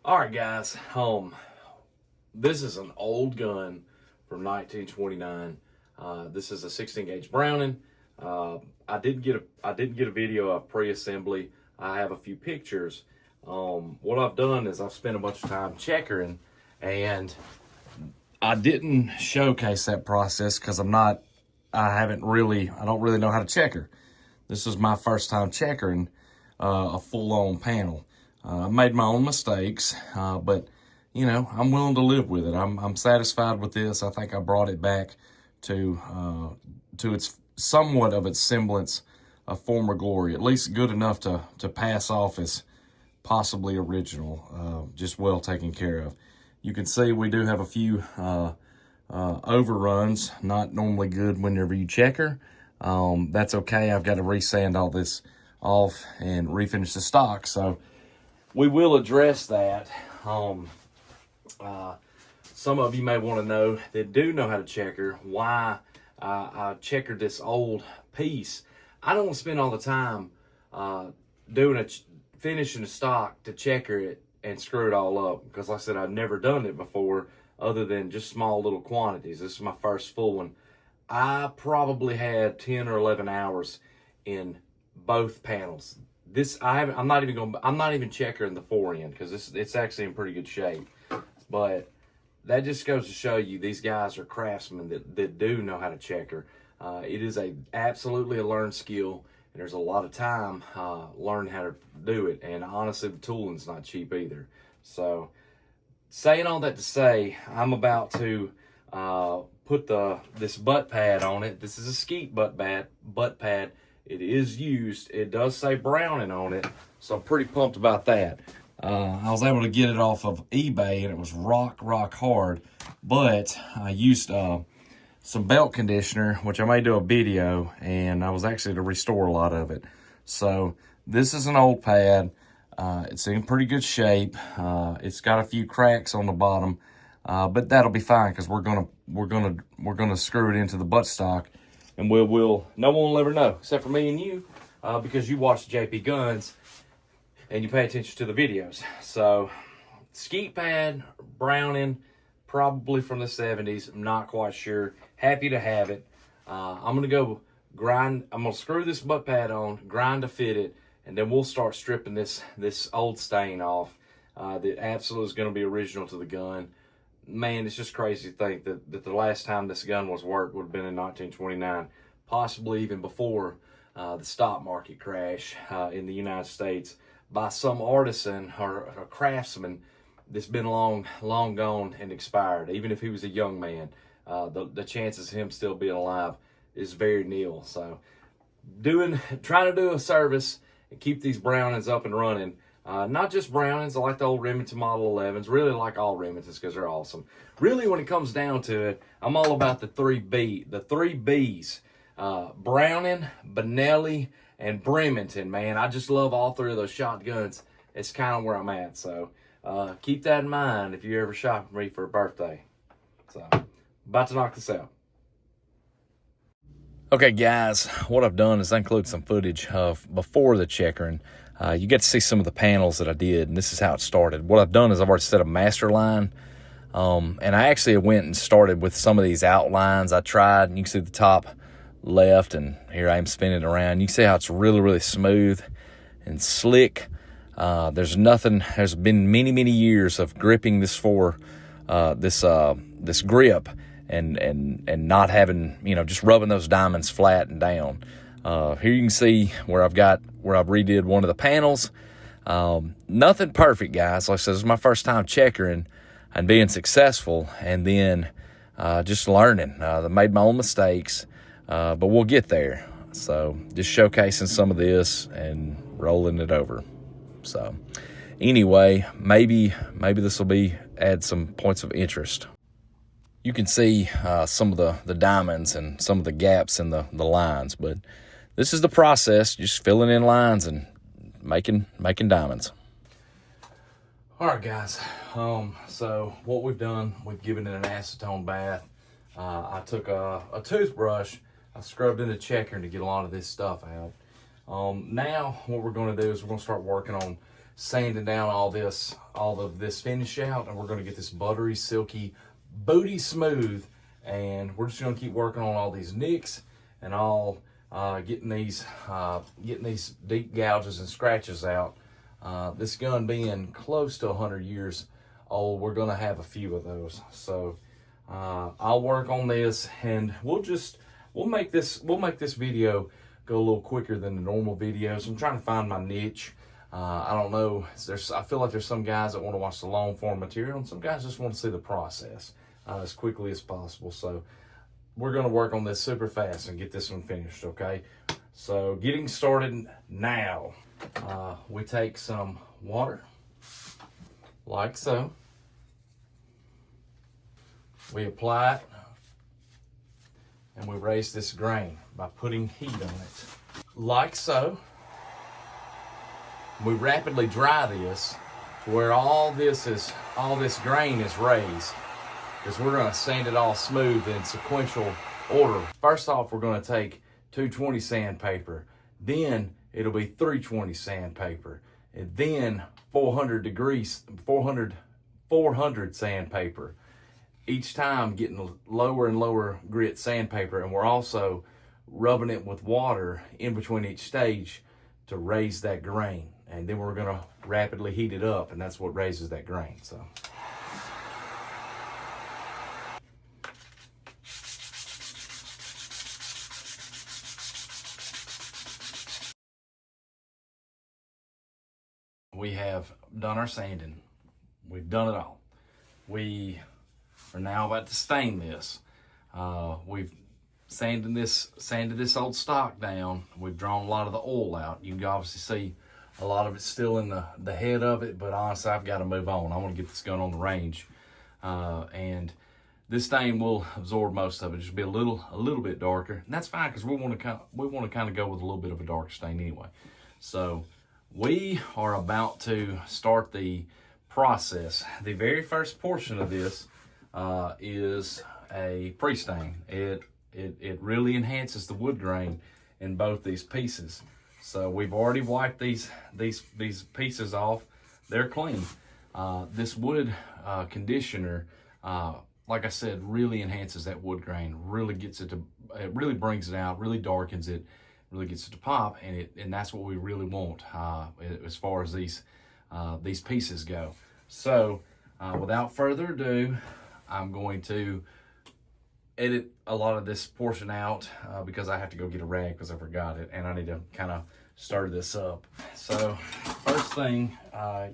All right, guys. This is an old gun from 1929. This is a 16 gauge Browning. I didn't get a video of pre-assembly. I have a few pictures. What I've done is I've spent a bunch of time checkering, and I didn't showcase that process because I don't really know how to checker. This is my first time checkering a full-on panel. I made my own mistakes, but you know, I'm willing to live with it. I'm satisfied with this. I think I brought it back to its somewhat of its semblance of former glory, at least good enough to pass off as possibly original, just well taken care of. You can see we do have a few overruns, not normally good whenever you checker. That's okay. I've got to resand all this off and refinish the stock, so we will address that. Some of you may want to know that do know how to checker why I checkered this old piece. I don't want to spend all the time finishing the stock to checker it and screw it all up, because like I said, I've never done it before other than just small little quantities. This is my first full one. I probably had 10 or 11 hours in both panels. I'm not even checkering the fore end because it's actually in pretty good shape. But that just goes to show you these guys are craftsmen that do know how to checker. It is absolutely a learned skill, and there's a lot of time learning how to do it. And honestly, the tooling's not cheap either. So, saying all that to say, I'm about to put this butt pad on it. This is a skeet butt pad. It is used. It does say Browning on it, so I'm pretty pumped about that. I was able to get it off of eBay, and it was rock hard, but I used some belt conditioner, which I may do a video, and I was actually to restore a lot of it. So this is an old pad. It's in pretty good shape. It's got a few cracks on the bottom, but that'll be fine because we're gonna screw it into the buttstock, and no one will ever know except for me and you, because you watch JP Guns and you pay attention to the videos. So, skeet pad, Browning, probably from the 70s. I'm not quite sure. Happy to have it. I'm gonna go grind. I'm gonna screw this butt pad on, grind to fit it, and then we'll start stripping this old stain off. That absolutely is gonna be original to the gun. Man, it's just crazy to think that the last time this gun was worked would have been in 1929, possibly even before the stock market crash in the United States, by some artisan or a craftsman that's been long gone and expired. Even if he was a young man, the chances of him still being alive is very nil. So, trying to do a service and keep these Brownings up and running. Not just Brownings. I like the old Remington Model 11s. Really like all Remingtons because they're awesome. Really, when it comes down to it, I'm all about the three Bs. Browning, Benelli, and Bremerton, man. I just love all three of those shotguns. It's kind of where I'm at. So keep that in mind if you ever shop for me for a birthday. So, about to knock this out. Okay, guys, what I've done is include some footage of before the checkering. You get to see some of the panels that I did, and this is how it started. What I've done is I've already set a master line, and I actually went and started with some of these outlines. I tried, and you can see the top left, and here I am spinning it around. You can see how it's really smooth and slick. There's been many years of gripping this this grip and not having, just rubbing those diamonds flat and down. Here you can see where I've redid one of the panels. Nothing perfect, guys. Like I said, this is my first time checkering and being successful, and then just learning. I made my own mistakes, but we'll get there. So just showcasing some of this and rolling it over. So anyway, maybe this will add some points of interest. You can see some of the diamonds and some of the gaps in the lines, but this is the process, just filling in lines and making diamonds. All right, guys. So what we've done, we've given it an acetone bath. I took a toothbrush, I scrubbed in the checker to get a lot of this stuff out. Now what we're going to do is we're going to start working on sanding down all of this finish out, and we're gonna get this buttery, silky, booty smooth. And we're just gonna keep working on all these nicks and all getting these deep gouges and scratches out. This gun being close to 100 years old, we're gonna have a few of those. So I'll work on this, and we'll make this video go a little quicker than the normal videos. I'm trying to find my niche. I don't know. I feel like there's some guys that want to watch the long form material, and some guys just want to see the process as quickly as possible. So we're going to work on this super fast and get this one finished, okay? So getting started now. We take some water, like so. We apply it, and we raise this grain by putting heat on it, like so. We rapidly dry this to where all this grain is raised, because we're going to sand it all smooth in sequential order. First off, we're going to take 220 sandpaper, then it'll be 320 sandpaper, and then 400 sandpaper. Each time getting lower and lower grit sandpaper, and we're also rubbing it with water in between each stage to raise that grain. And then we're gonna rapidly heat it up, and that's what raises that grain. So. We have done our sanding. We've done it all. We are now about to stain this. We've sanded this old stock down. We've drawn a lot of the oil out. You can obviously see a lot of it's still in the head of it, but honestly, I've got to move on. I want to get this gun on the range. And this stain will absorb most of it. Just be a little bit darker. And that's fine, because we want to kind of go with a little bit of a dark stain anyway. So we are about to start the process. The very first portion of this is a pre-stain. It really enhances the wood grain in both these pieces. So we've already wiped these pieces off. They're clean. This wood conditioner, like I said, really enhances that wood grain. Really gets it brings it out. Really darkens it. Really gets it to pop, and that's what we really want as far as these pieces go. So without further ado, I'm going to edit a lot of this portion out because I have to go get a rag because I forgot it, and I need to kind of stir this up. So first thing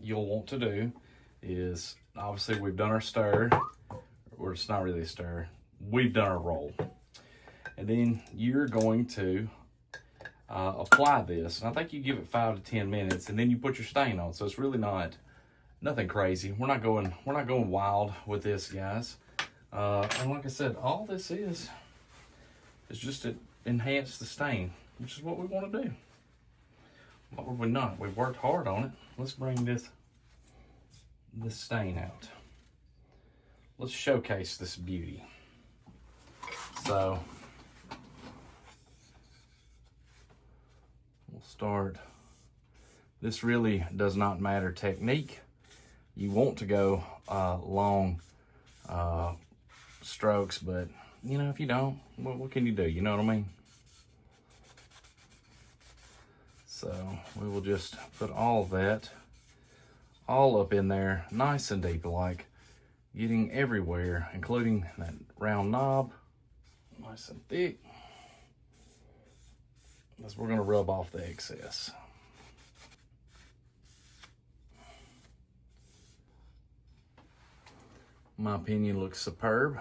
you'll want to do is, obviously we've done our stir, or it's not really a stir, we've done our roll. And then you're going to apply this, and I think you give it 5 to 10 minutes, and then you put your stain on. So it's really nothing crazy. We're not going wild with this, guys. And like I said, all this is just to enhance the stain, which is what we want to do. Why would we not? We've worked hard on it. Let's bring this stain out. Let's showcase this beauty. So we'll start. This really does not matter technique. You want to go long strokes, but you know, if you don't, what can you do? You know what I mean? So we will just put all of that all up in there, nice and deep, like getting everywhere, including that round knob, nice and thick. As we're gonna rub off the excess. In my opinion, looks superb.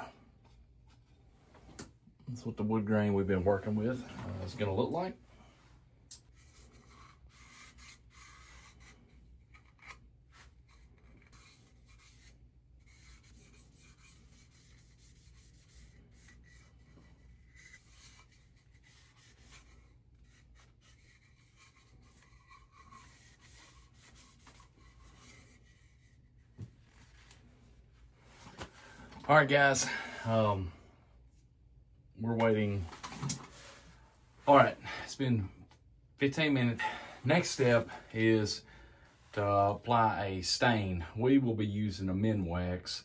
That's what the wood grain we've been working with is gonna look like. All right, guys, we're waiting. All right, it's been 15 minutes. Next step is to apply a stain, we will be using a Minwax.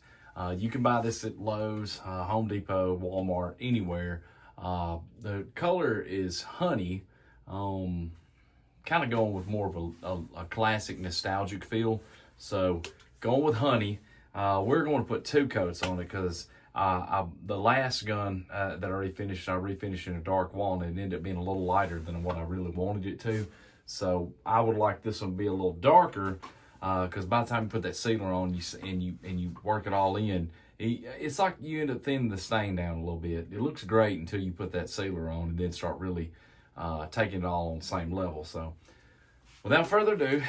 You can buy this at Lowe's, Home Depot, Walmart, anywhere. The color is honey, kind of going with more of a classic nostalgic feel. So going with honey. We're going to put 2 coats on it because the last gun that I refinished in a dark walnut, and it ended up being a little lighter than what I really wanted it to. So I would like this one to be a little darker, because by the time you put that sealer on and you work it all in, it's like you end up thinning the stain down a little bit. It looks great until you put that sealer on and then start really taking it all on the same level. So without further ado,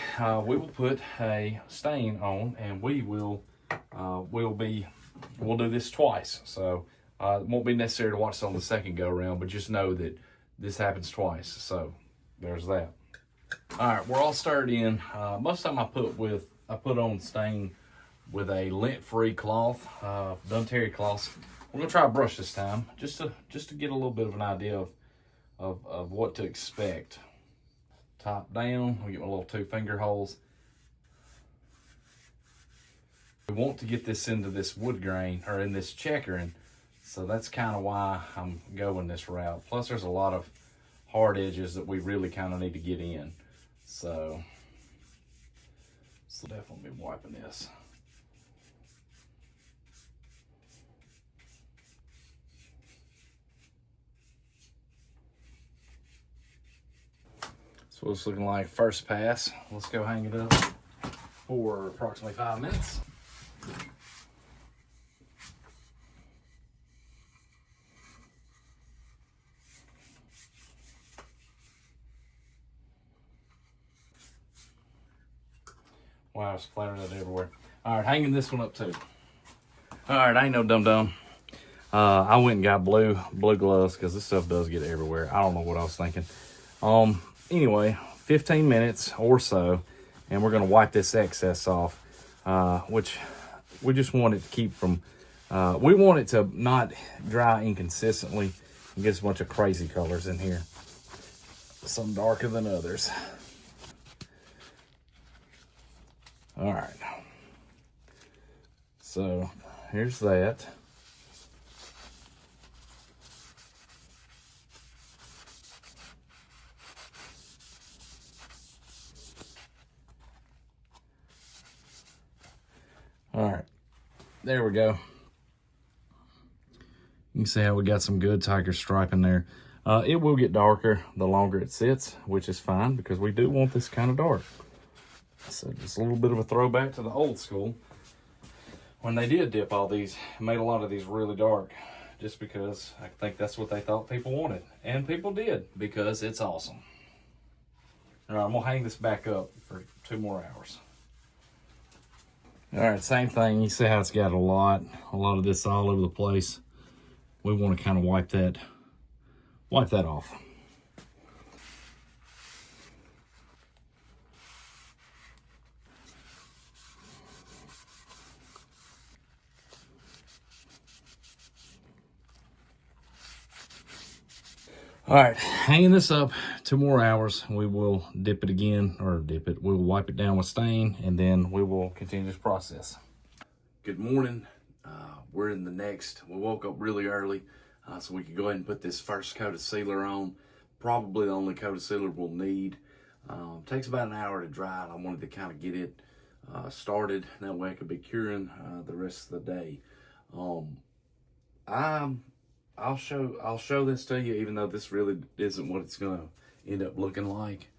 we will put a stain on, and we'll do this twice. So it won't be necessary to watch this on the second go around, but just know that this happens twice. So there's that. All right, we're all stirred in. Most of the time I put on stain with a lint-free cloth, done terry cloths. We're gonna try a brush this time, just to get a little bit of an idea of what to expect. Top down, we get my little 2 finger holes. We want to get this into this wood grain, or in this checkering, so that's kind of why I'm going this route. Plus there's a lot of hard edges that we really kind of need to get in. So definitely be wiping this. So it's looking like first pass. Let's go hang it up for approximately 5 minutes. Wow, it's splattering it everywhere. All right, hanging this one up too. All right, I ain't no dum-dum. I went and got blue gloves because this stuff does get everywhere. I don't know what I was thinking. Anyway, 15 minutes or so, and we're gonna wipe this excess off, which we just want it to keep from, we want it to not dry inconsistently and get a bunch of crazy colors in here. Some darker than others. All right, so here's that. All right, there we go. You can see how we got some good tiger stripe in there. It will get darker the longer it sits, which is fine because we do want this kind of dark. So just a little bit of a throwback to the old school when they did dip all these, made a lot of these really dark, just because I think that's what they thought people wanted. And people did, because it's awesome. All right, I'm gonna hang this back up for 2 more hours. All right, same thing. You see how it's got a lot of this all over the place. We want to kind of wipe that off. All right, hanging this up 2 more hours. We will dip it again, or we'll wipe it down with stain, and then we will continue this process. Good morning. We're in the next. We woke up really early, so we could go ahead and put this first coat of sealer on. Probably the only coat of sealer we'll need. Takes about an hour to dry, and I wanted to kind of get it started. That way I could be curing the rest of the day. I'll show this to you, even though this really isn't what it's gonna end up looking like.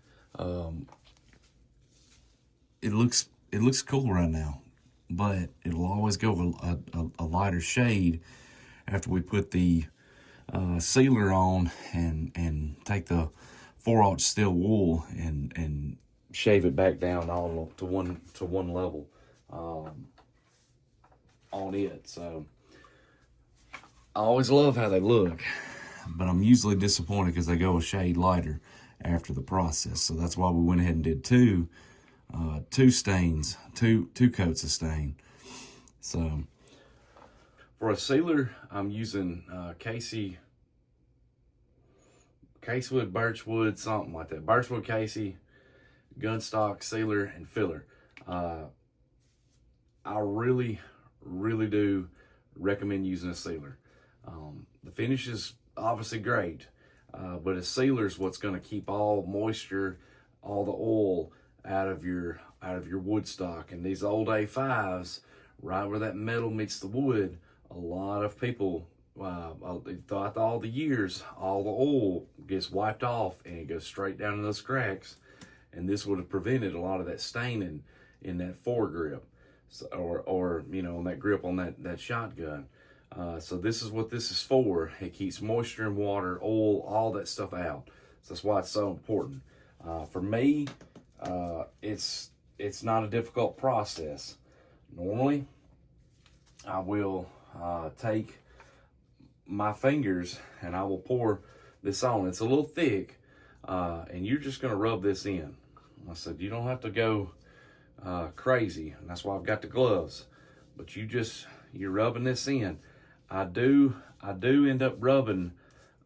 It looks cool right now, but it'll always go a lighter shade after we put the sealer on and take the 4/0 steel wool and shave it back down all to one level on it. So I always love how they look, but I'm usually disappointed because they go a shade lighter after the process. So that's why we went ahead and did two stains, two coats of stain. So for a sealer, I'm using Casey Casewood, Birchwood, something like that. Birchwood, Casey, gunstock, sealer, and filler. I really, really do recommend using a sealer. The finish is obviously great, but a sealer is what's going to keep all moisture, all the oil out of your Woodstock. And these old A-5s, right where that metal meets the wood, a lot of people throughout all the years, all the oil gets wiped off and it goes straight down in those cracks. And this would have prevented a lot of that staining in that foregrip, so, or you know, on that grip on that shotgun. So this is what this is for. It keeps moisture and water, oil, all that stuff out. So that's why it's so important. For me, it's not a difficult process. Normally, I will take my fingers and I will pour this on. It's a little thick, and you're just going to rub this in. I said you don't have to go crazy, and that's why I've got the gloves. But you're rubbing this in. I do end up rubbing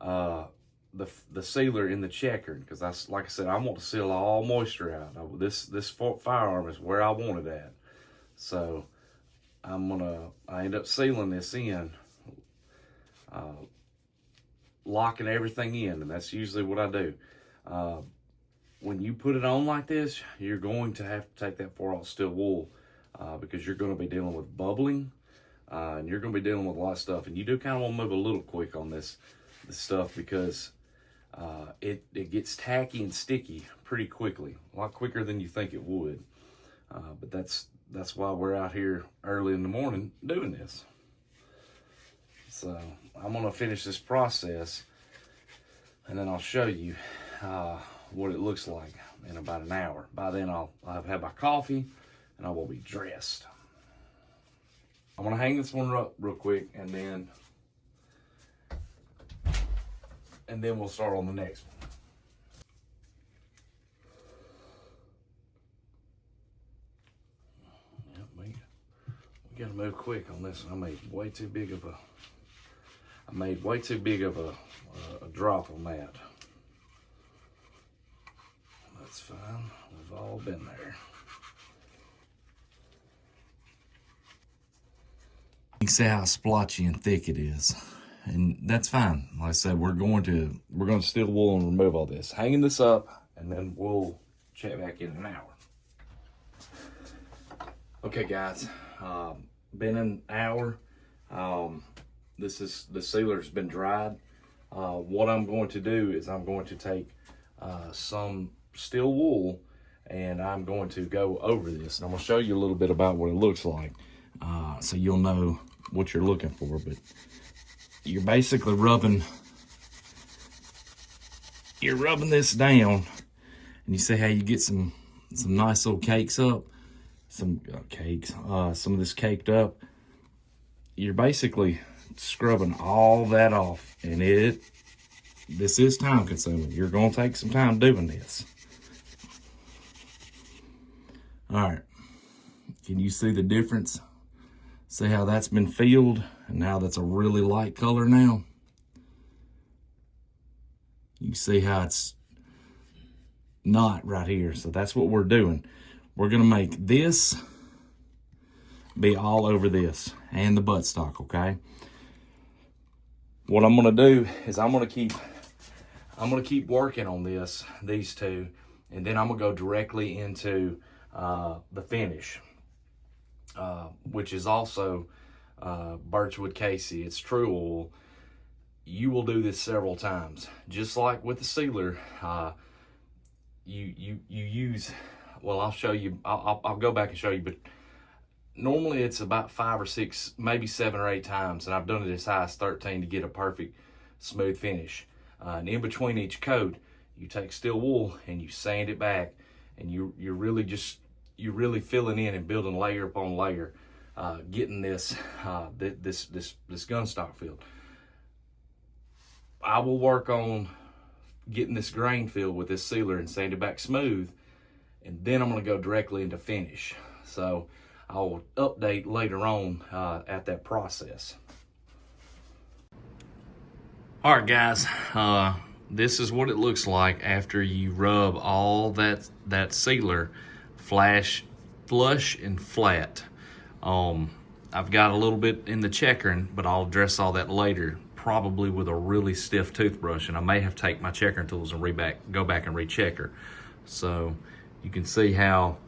the sealer in the Checkering, because that's, like I said, I want to seal all moisture out. This firearm is where I want it at. So I end up sealing this in, locking everything in, and that's usually what I do. When you put it on like this, you're going to have to take that 4/0 steel wool, because you're going to be dealing with bubbling, and you're going to be dealing with a lot of stuff. And you do kind of want to move a little quick on this stuff, because it gets tacky and sticky pretty quickly, a lot quicker than you think it would. But that's why we're out here early in the morning doing this. So I'm going to finish this process, and then I'll show you what it looks like in about an hour. By then I'll have had my coffee and I will be dressed. I'm gonna hang this one up real quick, and then we'll start on the next one. Yep, we gotta move quick on this one. I made way too big of a drop on that. That's fine. We've all been there. You can see how splotchy and thick it is, and that's fine. Like I said, we're going to steel wool and remove all this. Hanging this up, and then we'll check back in an hour. Okay, guys, been an hour. The sealer's been dried. What I'm going to do is I'm going to take some steel wool, and I'm going to go over this, and I'm going to show you a little bit about what it looks like, so you'll know what you're looking for. But you're basically rubbing this down, and you see how you get some nice little cakes up, some of this caked up. You're basically scrubbing all that off, and this is time consuming. You're going to take some time doing this. All right, can you see the difference? See how that's been filled, and now that's a really light color now? You can see how it's not right here. So that's what we're doing. We're gonna make this be all over this and the buttstock, okay? What I'm gonna do is I'm gonna keep working on these two, and then I'm gonna go directly into the finish, which is also birchwood Casey. It's true oil. You will do this several times, just like with the sealer. You use, well, I'll show you. I'll go back and show you, but normally it's about 5 or 6, maybe 7 or 8 times, and I've done it as high as 13 to get a perfect smooth finish. And in between each coat, you take steel wool and you sand it back, and you're really filling in and building layer upon layer, getting this gun stock filled. I will work on getting this grain filled with this sealer and sand it back smooth, and then I'm going to go directly into finish. So I will update later on at that process. All right, guys, this is what it looks like after you rub all that sealer flash flush and flat. I've got a little bit in the checkering, but I'll address all that later, probably with a really stiff toothbrush, and I may have to take my checkering tools and go back and rechecker. So you can see how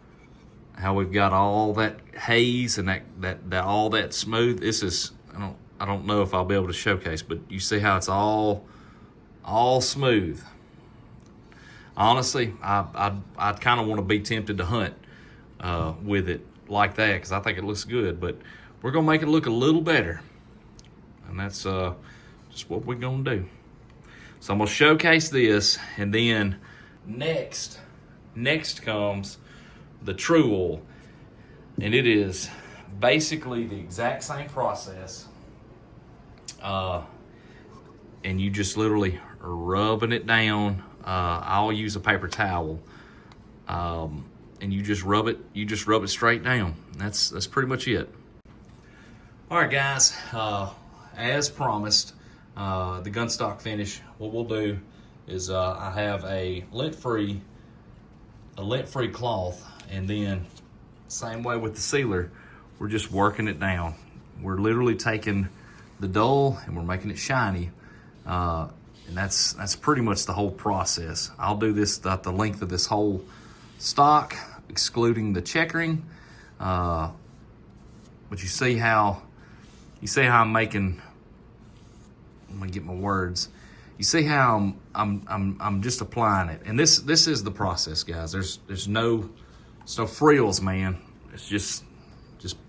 we've got all that haze and that all that smooth. This is, I don't know if I'll be able to showcase, but you see how it's all smooth. Honestly, I kind of want to be tempted to hunt with it like that, because I think it looks good, but we're gonna make it look a little better, and that's just what we're gonna do. So I'm gonna showcase this, and then next comes the true oil, and it is basically the exact same process, and you just literally rubbing it down. I'll use a paper towel, and you just rub it straight down. That's pretty much it. All right, guys, as promised, the gunstock finish, what we'll do is I have a lint-free cloth, and then same way with the sealer, we're just working it down. We're literally taking the dull and we're making it shiny, and that's pretty much the whole process. I'll do this the length of this whole stock, excluding the checkering, but you see how I'm making. Let me get my words. You see how I'm just applying it, and this is the process, guys. There's no frills, man. It's just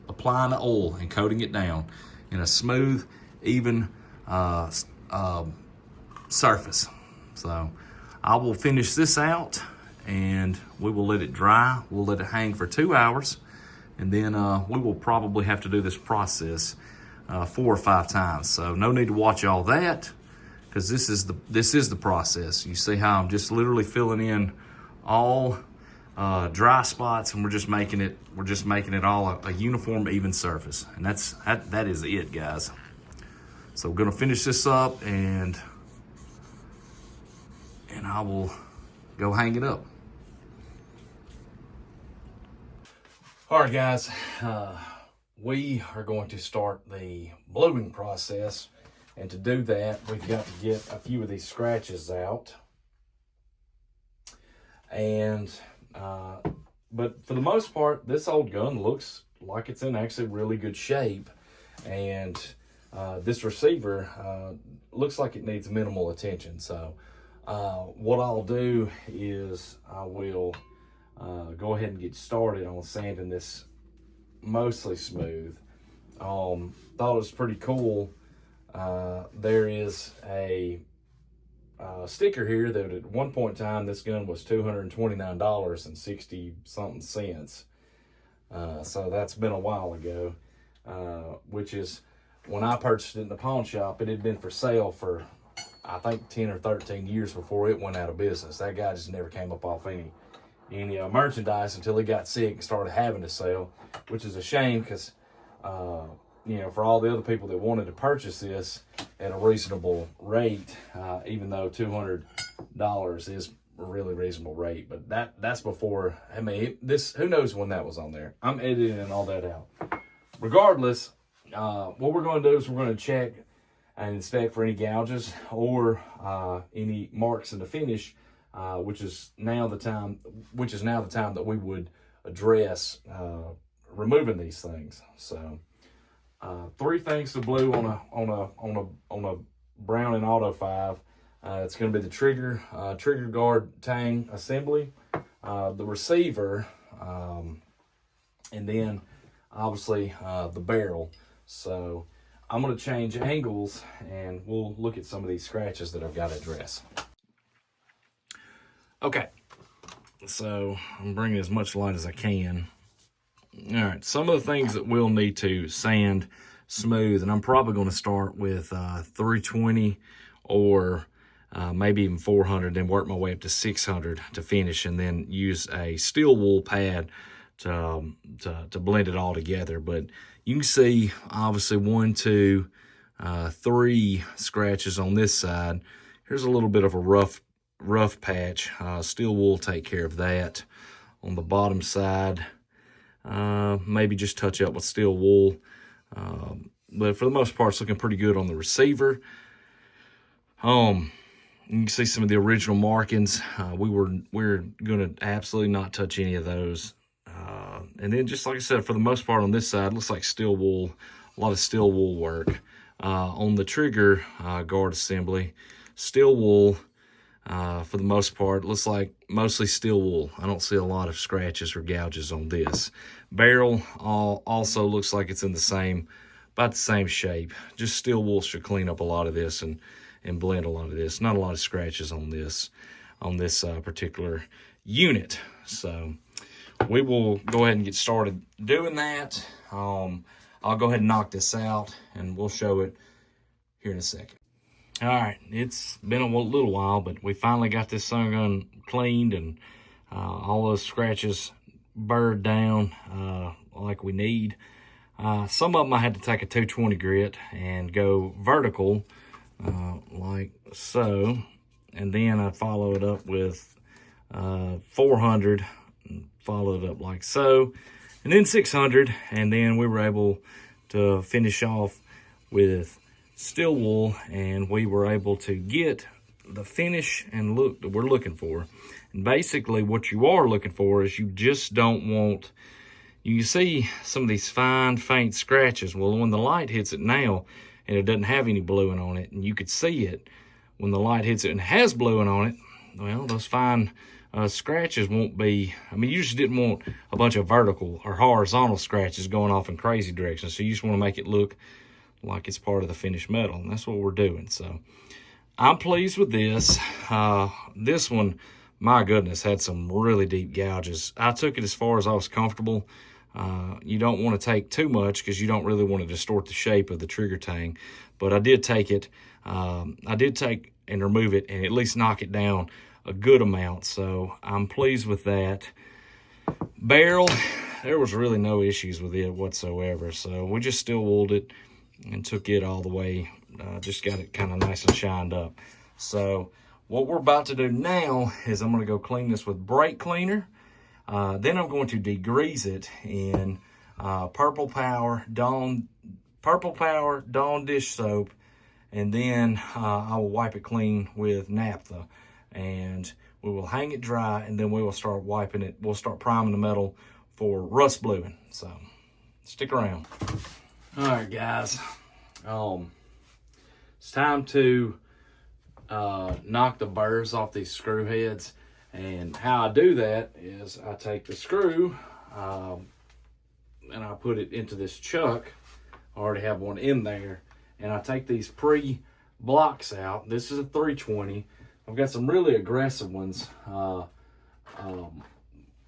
applying the oil and coating it down in a smooth, even surface. So I will finish this out, and we will let it dry. We'll let it hang for 2 hours, and then we will probably have to do this process 4 or 5 times. So no need to watch all that, because this is the process. You see how I'm just literally filling in all dry spots, and we're just making it all a uniform, even surface, and that is it, guys. So we're gonna finish this up, and I will go hang it up. All right, guys, we are going to start the bluing process, and to do that, we've got to get a few of these scratches out. And but for the most part, this old gun looks like it's in actually really good shape, and this receiver looks like it needs minimal attention. So what I'll do is I will go ahead and get started on sanding this mostly smooth. Thought it was pretty cool. There is a sticker here that at one point in time, this gun was $229.60 cents. So that's been a while ago, which is when I purchased it in the pawn shop. It had been for sale for, I think, 10 or 13 years before it went out of business. That guy just never came up off any merchandise until he got sick and started having to sell, which is a shame, because for all the other people that wanted to purchase this at a reasonable rate, even though $200 is a really reasonable rate, but that's before. I mean, who knows when that was on there. I'm editing all that out. Regardless, what we're going to do is we're going to check and inspect for any gouges or any marks in the finish, which is now the time that we would address removing these things. So 3 things to blue on a Browning Auto-5. It's going to be the trigger guard tang assembly, the receiver, and then obviously the barrel. So I'm going to change angles, and we'll look at some of these scratches that I've got to address. Okay, so I'm bringing as much light as I can. All right, some of the things that we'll need to sand smooth, and I'm probably going to start with 320 or maybe even 400, then work my way up to 600 to finish, and then use a steel wool pad to blend it all together. But you can see, obviously, 1, 2, 3 scratches on this side. Here's a little bit of a rough patch. Steel wool will take care of that. On the bottom side, maybe just touch up with steel wool. But for the most part, it's looking pretty good on the receiver. You can see some of the original markings. We're gonna absolutely not touch any of those. And then just like I said, for the most part on this side, looks like steel wool, a lot of steel wool work. On the trigger guard assembly, steel wool for the most part. Looks like mostly steel wool. I don't see a lot of scratches or gouges on this. Barrel also looks like it's in about the same shape. Just steel wool should clean up a lot of this and blend a lot of this. Not a lot of scratches on this particular unit. So we will go ahead and get started doing that. I'll go ahead and knock this out and we'll show it here in a second. All right, it's been a little while, but we finally got this sun gun cleaned and all those scratches burred down like we need. Some of them I had to take a 220 grit and go vertical like so, and then I follow it up with 400 and follow it up like so, and then 600, and then we were able to finish off with steel wool, and we were able to get the finish and look that we're looking for. And basically what you are looking for is you just don't want, you see some of these fine faint scratches. Well, when the light hits it now and it doesn't have any bluing on it, and you could see it when the light hits it and has bluing on it, well, those fine scratches won't be, I mean, you just didn't want a bunch of vertical or horizontal scratches going off in crazy directions. So you just want to make it look like it's part of the finished metal, and that's what we're doing. So I'm pleased with this. This one, my goodness, had some really deep gouges. I took it as far as I was comfortable. You don't want to take too much because you don't really want to distort the shape of the trigger tang, but I did take it. I did take and remove it and at least knock it down a good amount, so I'm pleased with that. Barrel, there was really no issues with it whatsoever, so we just steel wooled it and took it all the way, just got it kind of nice and shined up. So what we're about to do now is I'm going to go clean this with brake cleaner. Then I'm going to degrease it in Purple Power Dawn dish soap, and then I will wipe it clean with naphtha, and we will hang it dry, and then we will start wiping it. We'll start priming the metal for rust bluing. So stick around. All right, guys, it's time to knock the burrs off these screw heads. And how I do that is I take the screw and I put it into this chuck. I already have one in there, and I take these pre-blocks out. This is a 320. I've got some really aggressive ones that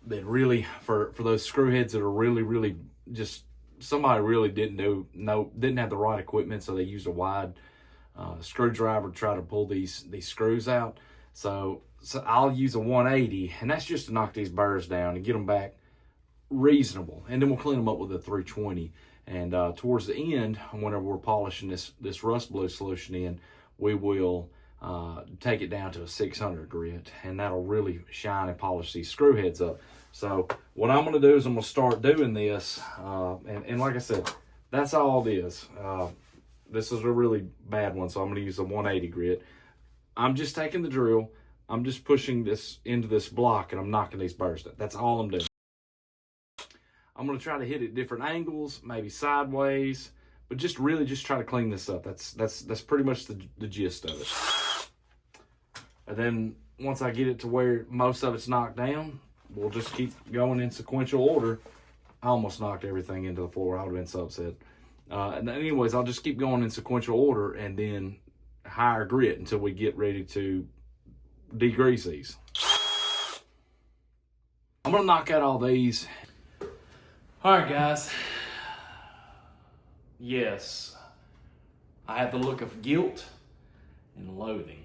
really, for those screw heads that are really just, somebody really didn't have the right equipment, so they used a wide screwdriver to try to pull these screws out. So I'll use a 180, and that's just to knock these burrs down and get them back reasonable. And then we'll clean them up with a 320. And towards the end, whenever we're polishing this rust blue solution in, we will take it down to a 600 grit, and that'll really shine and polish these screw heads up. So what I'm going to do is I'm going to start doing this, and like I said, that's all it is. This is a really bad one, so I'm going to use a 180 grit. I'm just taking the drill, I'm just pushing this into this block, and I'm knocking these burrs down. That's all I'm doing. I'm going to try to hit it different angles, maybe sideways, but just try to clean this up. That's pretty much the gist of it. And then once I get it to where most of it's knocked down, we'll just keep going in sequential order. I almost knocked everything into the floor. I would have been so upset. And anyways, I'll just keep going in sequential order and then higher grit until we get ready to degrease these. I'm going to knock out all these. All right, guys. Yes, I have the look of guilt and loathing.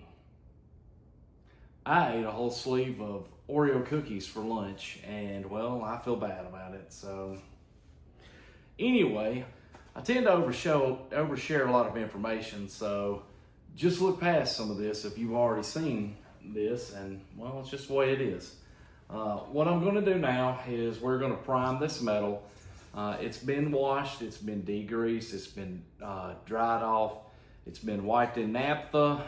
I ate a whole sleeve of Oreo cookies for lunch, and well, I feel bad about it. So anyway, I tend to overshare a lot of information, so just look past some of this if you've already seen this, and well, it's just the way it is. What I'm gonna do now is we're gonna prime this metal. It's been washed, it's been degreased, it's been dried off, it's been wiped in naphtha.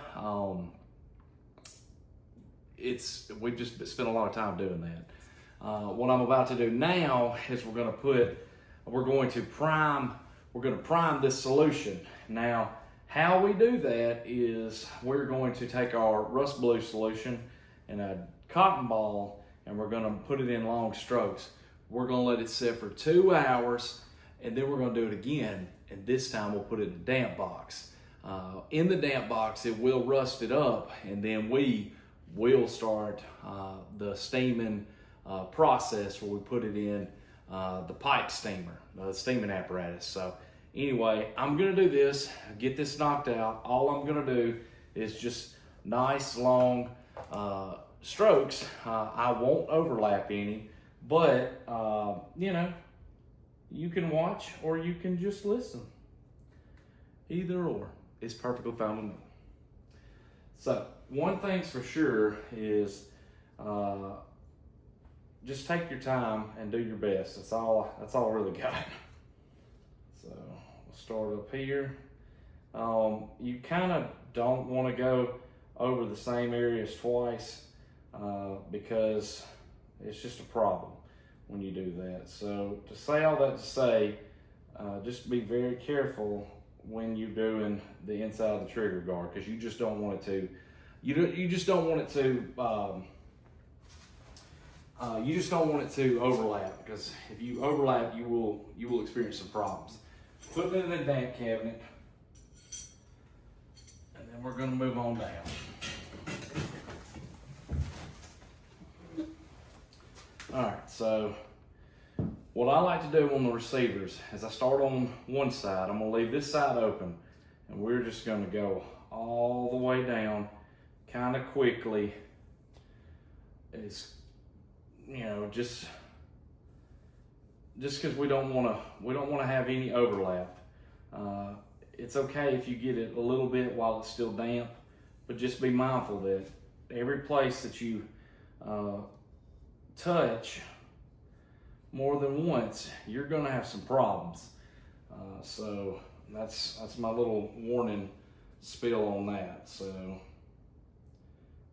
We've just spent a lot of time doing that. What I'm about to do now is we're going to prime this solution. Now, how we do that is we're going to take our rust blue solution and a cotton ball, and we're gonna put it in long strokes. We're gonna let it sit for 2 hours, and then we're gonna do it again, and this time we'll put it in a damp box. In the damp box, it will rust it up, and then we will start the steaming process where we put it in the pipe steamer, the steaming apparatus. So anyway, I'm gonna do this, get this knocked out. All I'm gonna do is just nice long strokes. I won't overlap any, but you know, you can watch or you can just listen. Either or is perfectly fine with me. So one thing's for sure is just take your time and do your best. That's all I really got. So we'll start up here. You kind of don't want to go over the same areas twice because it's just a problem when you do that. So to say all that to say, just be very careful when you're doing the inside of the trigger guard, because you just don't want it to. You just don't want it to overlap, because if you overlap, you will experience some problems. Put it in the damp cabinet, and then we're going to move on down. All right, so what I like to do on the receivers is I start on one side. I'm going to leave this side open, and we're just going to go all the way down kind of quickly. It's, you know, just because we don't want to have any overlap. It's okay if you get it a little bit while it's still damp, but just be mindful that every place that you touch more than once, you're going to have some problems. So that's my little warning spiel on that. So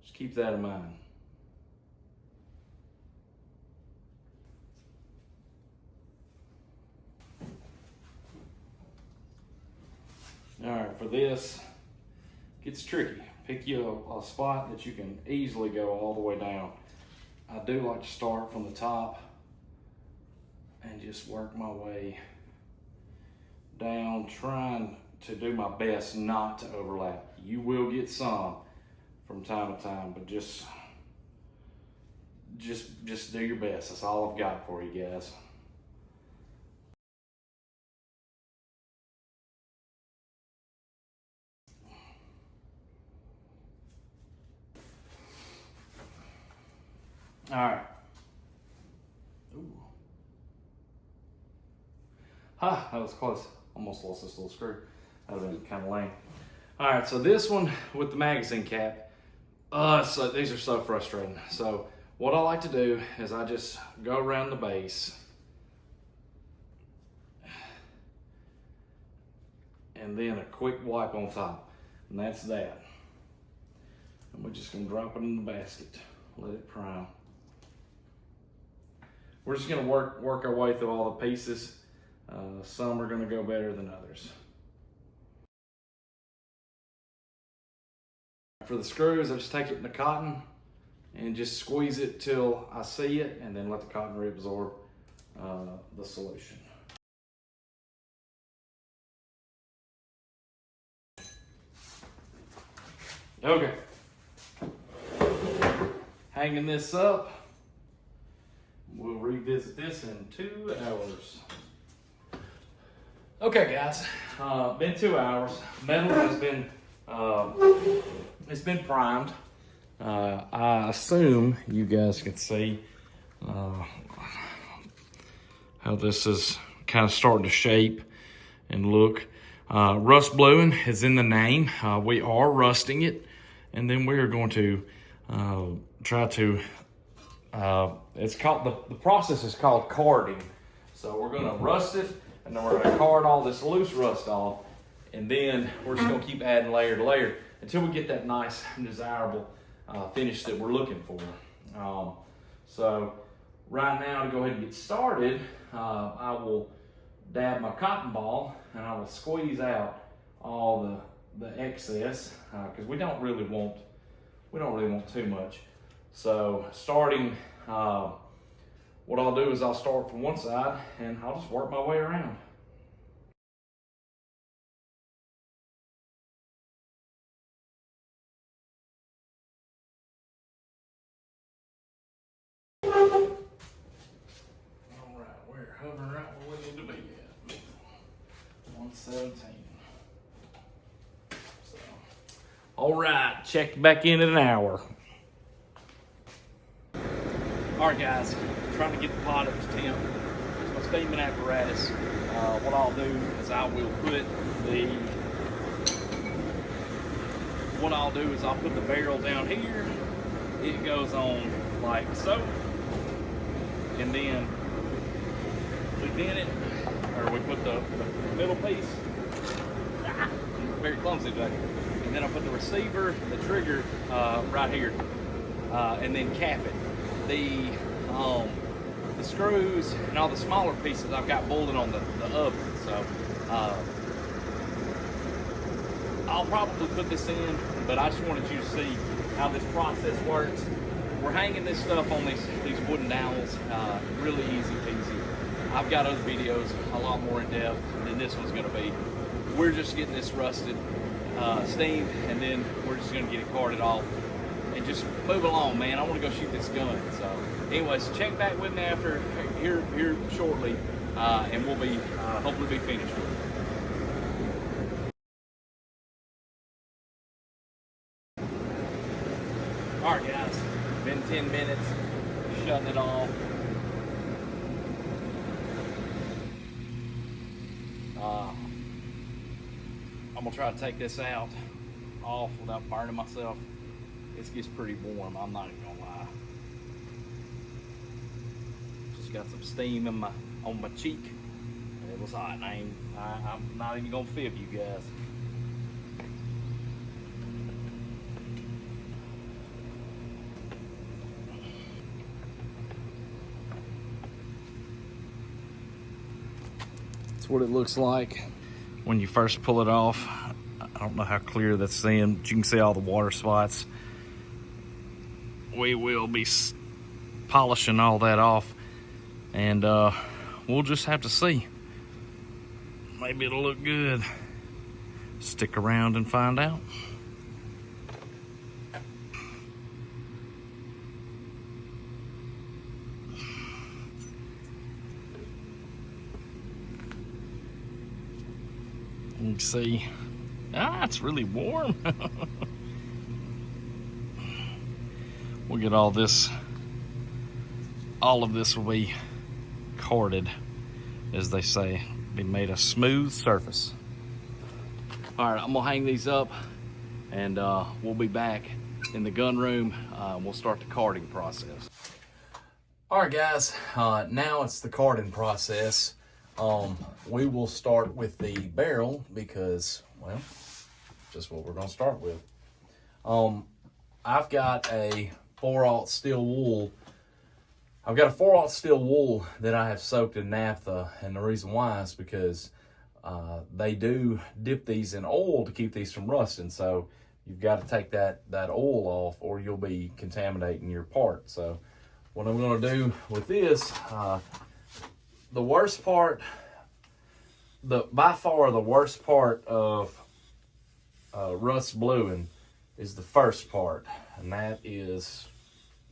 just keep that in mind. All right, for this, it gets tricky. Pick you a spot that you can easily go all the way down. I do like to start from the top and just work my way down, trying to do my best not to overlap. You will get some from time to time, but just do your best. That's all I've got for you guys. All right. Ooh. That was close. Almost lost this little screw. That would have been kind of lame. All right, so this one with the magazine cap, so these are so frustrating. So what I like to do is I just go around the base and then a quick wipe on top, and that's that. And we're just gonna drop it in the basket, let it prime. We're just gonna work our way through all the pieces. Some are gonna go better than others. For the screws, I just take it in the cotton and just squeeze it till I see it, and then let the cotton reabsorb the solution. Okay. Hanging this up. We'll revisit this in 2 hours. Okay, guys, been 2 hours. Metal has been, it's been primed. I assume you guys can see how this is kind of starting to shape and look. Rust bluing is in the name. We are rusting it, and then we are going to try to It's called, the process is called carding. So we're gonna rust it, and then we're gonna card all this loose rust off, and then we're just gonna keep adding layer to layer until we get that nice, desirable finish that we're looking for. So right now, to go ahead and get started, I will dab my cotton ball and I will squeeze out all the excess because we don't really want too much. So starting, what I'll do is I'll start from one side and I'll just work my way around. All right, we're hovering right where we need to be at. 117. So, all right, check back in an hour. All right, guys, trying to get the pot up to temp. It's my steaming apparatus. What I'll do is I'll put the barrel down here. It goes on like so, and then we vent it, or we put the middle piece. Very clumsy today. And then I put the receiver, the trigger right here, and then cap it. The screws and all the smaller pieces I've got bolted on the oven, so I'll probably put this in, but I just wanted you to see how this process works. We're hanging this stuff on these wooden dowels, really easy peasy. I've got other videos a lot more in depth than this one's gonna be. We're just getting this rusted, steamed, and then we're just gonna get it carded off and just move along, man. I wanna go shoot this gun. So anyways, check back with me after here shortly, and we'll be hopefully be finished with it. All right, guys, been 10 minutes, shutting it off. I'm gonna try to take this off without burning myself. It gets pretty warm, I'm not even gonna lie. Just got some steam on my cheek, and it was hot. And I'm not even gonna fib you guys. That's what it looks like when you first pull it off. I don't know how clear that's in, but you can see all the water spots. We will be polishing all that off, and we'll just have to see. Maybe it'll look good. Stick around and find out. You can see, it's really warm. We'll get all of this will be carded, as they say, be made a smooth surface. All right, I'm gonna hang these up, and we'll be back in the gun room. We'll start the carding process. All right, guys, now it's the carding process. We will start with the barrel because, well, just what we're gonna start with. I've got a 4/0 steel wool. I've got a 4/0 steel wool that I have soaked in naphtha, and the reason why is because they do dip these in oil to keep these from rusting. So you've got to take that oil off, or you'll be contaminating your part. So what I'm going to do with this, the worst part, by far the worst part of rust bluing is the first part, and that is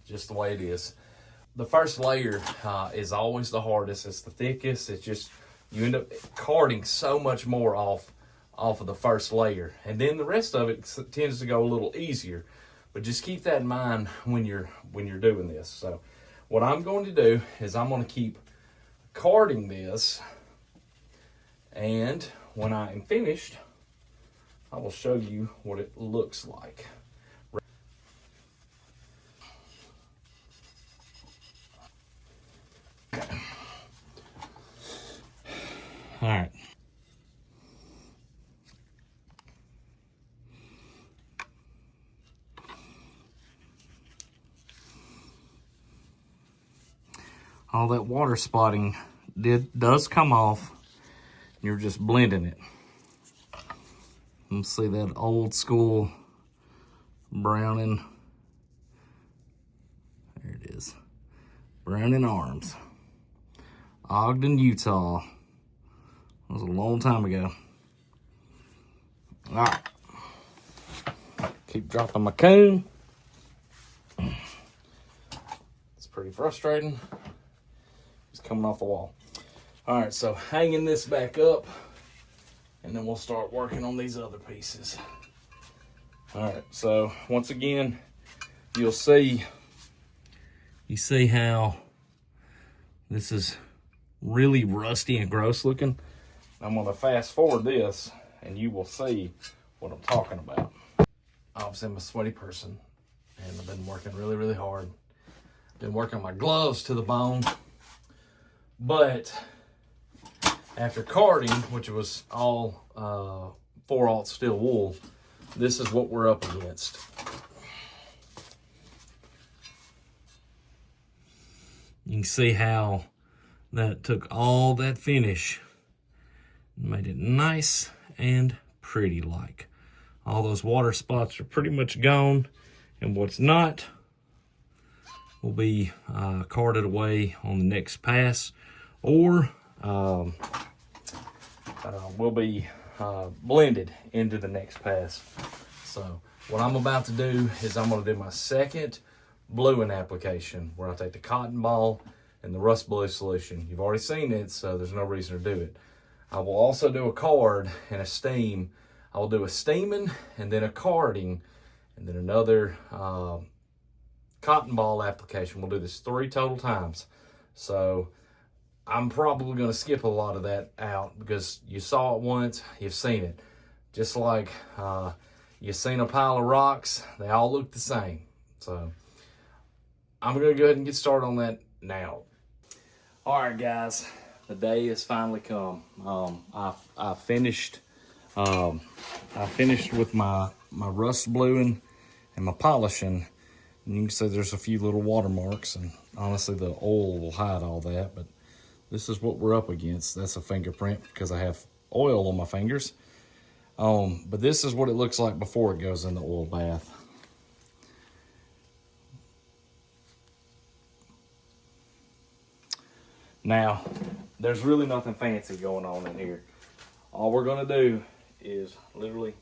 just the way it is. The first layer is always the hardest. It's the thickest. It's just, you end up carding so much more off of the first layer, and then the rest of it tends to go a little easier. But just keep that in mind when you're doing this. So what I'm going to do is I'm going to keep carding this, and when I am finished, I will show you what it looks like. all that water spotting does come off. You're just blending it. You see that old school Browning. There it is. Browning Arms. Ogden, Utah. That was a long time ago. All right. Keep dropping my cone. It's pretty frustrating. It's coming off the wall. All right, so hanging this back up, and then we'll start working on these other pieces. All right, so once again, you see how this is really rusty and gross looking. I'm gonna fast forward this, and you will see what I'm talking about. Obviously, I'm a sweaty person, and I've been working really, really hard. Been working my gloves to the bone, but after carding, which was all 4/0 steel wool, this is what we're up against. You can see how that took all that finish and made it nice and pretty like. All those water spots are pretty much gone, and what's not will be carded away on the next pass, or will be blended into the next pass. So what I'm about to do is I'm going to do my second bluing application, where I take the cotton ball and the rust blue solution. You've already seen it, so there's no reason to do it. I will also do a card and a steam. I will do a steaming and then a carding and then another cotton ball application. We'll do this 3 total times. So I'm probably going to skip a lot of that out because you saw it once, you've seen it. Just like you've seen a pile of rocks, they all look the same. So I'm going to go ahead and get started on that now. All right, guys, the day has finally come. I finished with my rust bluing and my polishing. And you can see there's a few little watermarks, and honestly the oil will hide all that, but this is what we're up against. That's a fingerprint because I have oil on my fingers. But this is what it looks like before it goes in the oil bath. Now, there's really nothing fancy going on in here. All we're gonna do is literally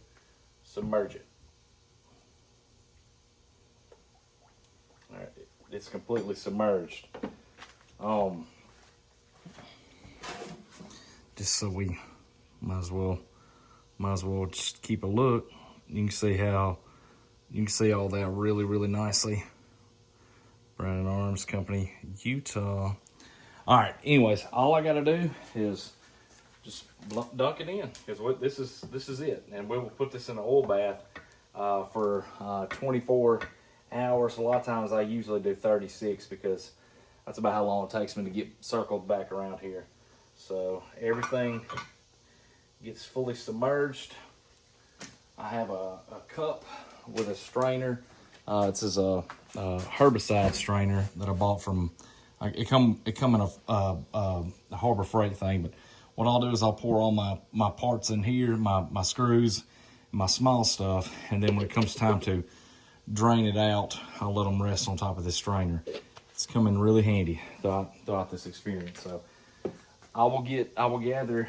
submerge it. All right, it's completely submerged. Just so we might as well just keep a look. You can see all that really, really nicely. Browning Arms Company, Utah. All right, anyways, all I gotta do is just dunk it in, because this is it. And we will put this in an oil bath for 24 hours. A lot of times I usually do 36 because that's about how long it takes me to get circled back around here. So everything gets fully submerged. I have a cup with a strainer. This is a herbicide strainer that I bought from, it come in a Harbor Freight thing, but what I'll do is I'll pour all my parts in here, my screws, my small stuff, and then when it comes time to drain it out, I'll let them rest on top of this strainer. It's come in really handy throughout this experience. So I will gather,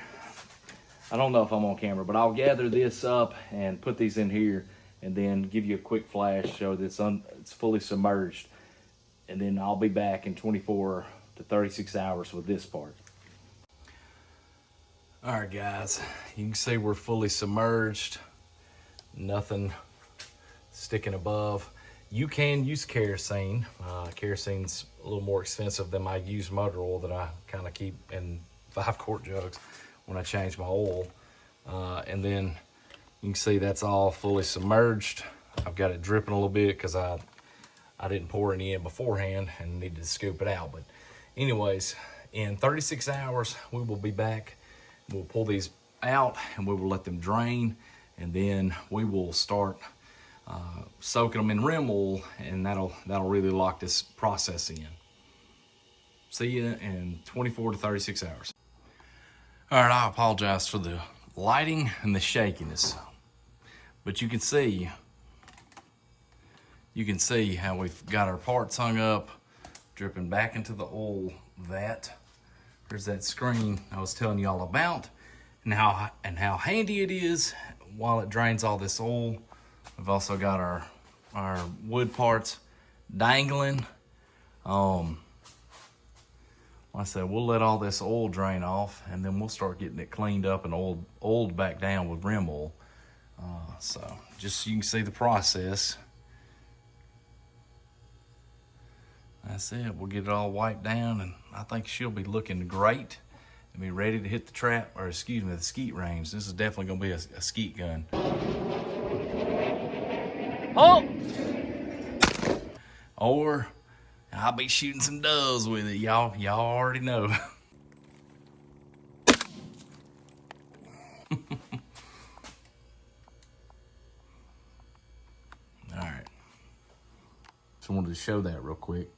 I don't know if I'm on camera, but I'll gather this up and put these in here and then give you a quick flash, show that it's fully submerged. And then I'll be back in 24 to 36 hours with this part. All right, guys, you can see we're fully submerged. Nothing sticking above. You can use kerosene. Kerosene's a little more expensive than my used motor oil that I kind of keep in 5-quart jugs when I change my oil. And then you can see that's all fully submerged. I've got it dripping a little bit because I didn't pour any in beforehand and needed to scoop it out. But anyways, in 36 hours, we will be back. We'll pull these out and we will let them drain, and then we will start soaking them in rim oil, and that'll really lock this process in. See you in 24 to 36 hours. All right, I apologize for the lighting and the shakiness, but you can see how we've got our parts hung up, dripping back into the oil vat. There's that screen I was telling you all about, and how handy it is while it drains all this oil. We've also got our wood parts dangling. Like I said, we'll let all this oil drain off, and then we'll start getting it cleaned up and oiled back down with rim oil. So just so you can see the process. That's it. We'll get it all wiped down, and I think she'll be looking great and be ready to hit the trap, or excuse me, the skeet range. This is definitely gonna be a skeet gun. Oh! Or I'll be shooting some doves with it, y'all. Y'all already know. All right. Just wanted to show that real quick.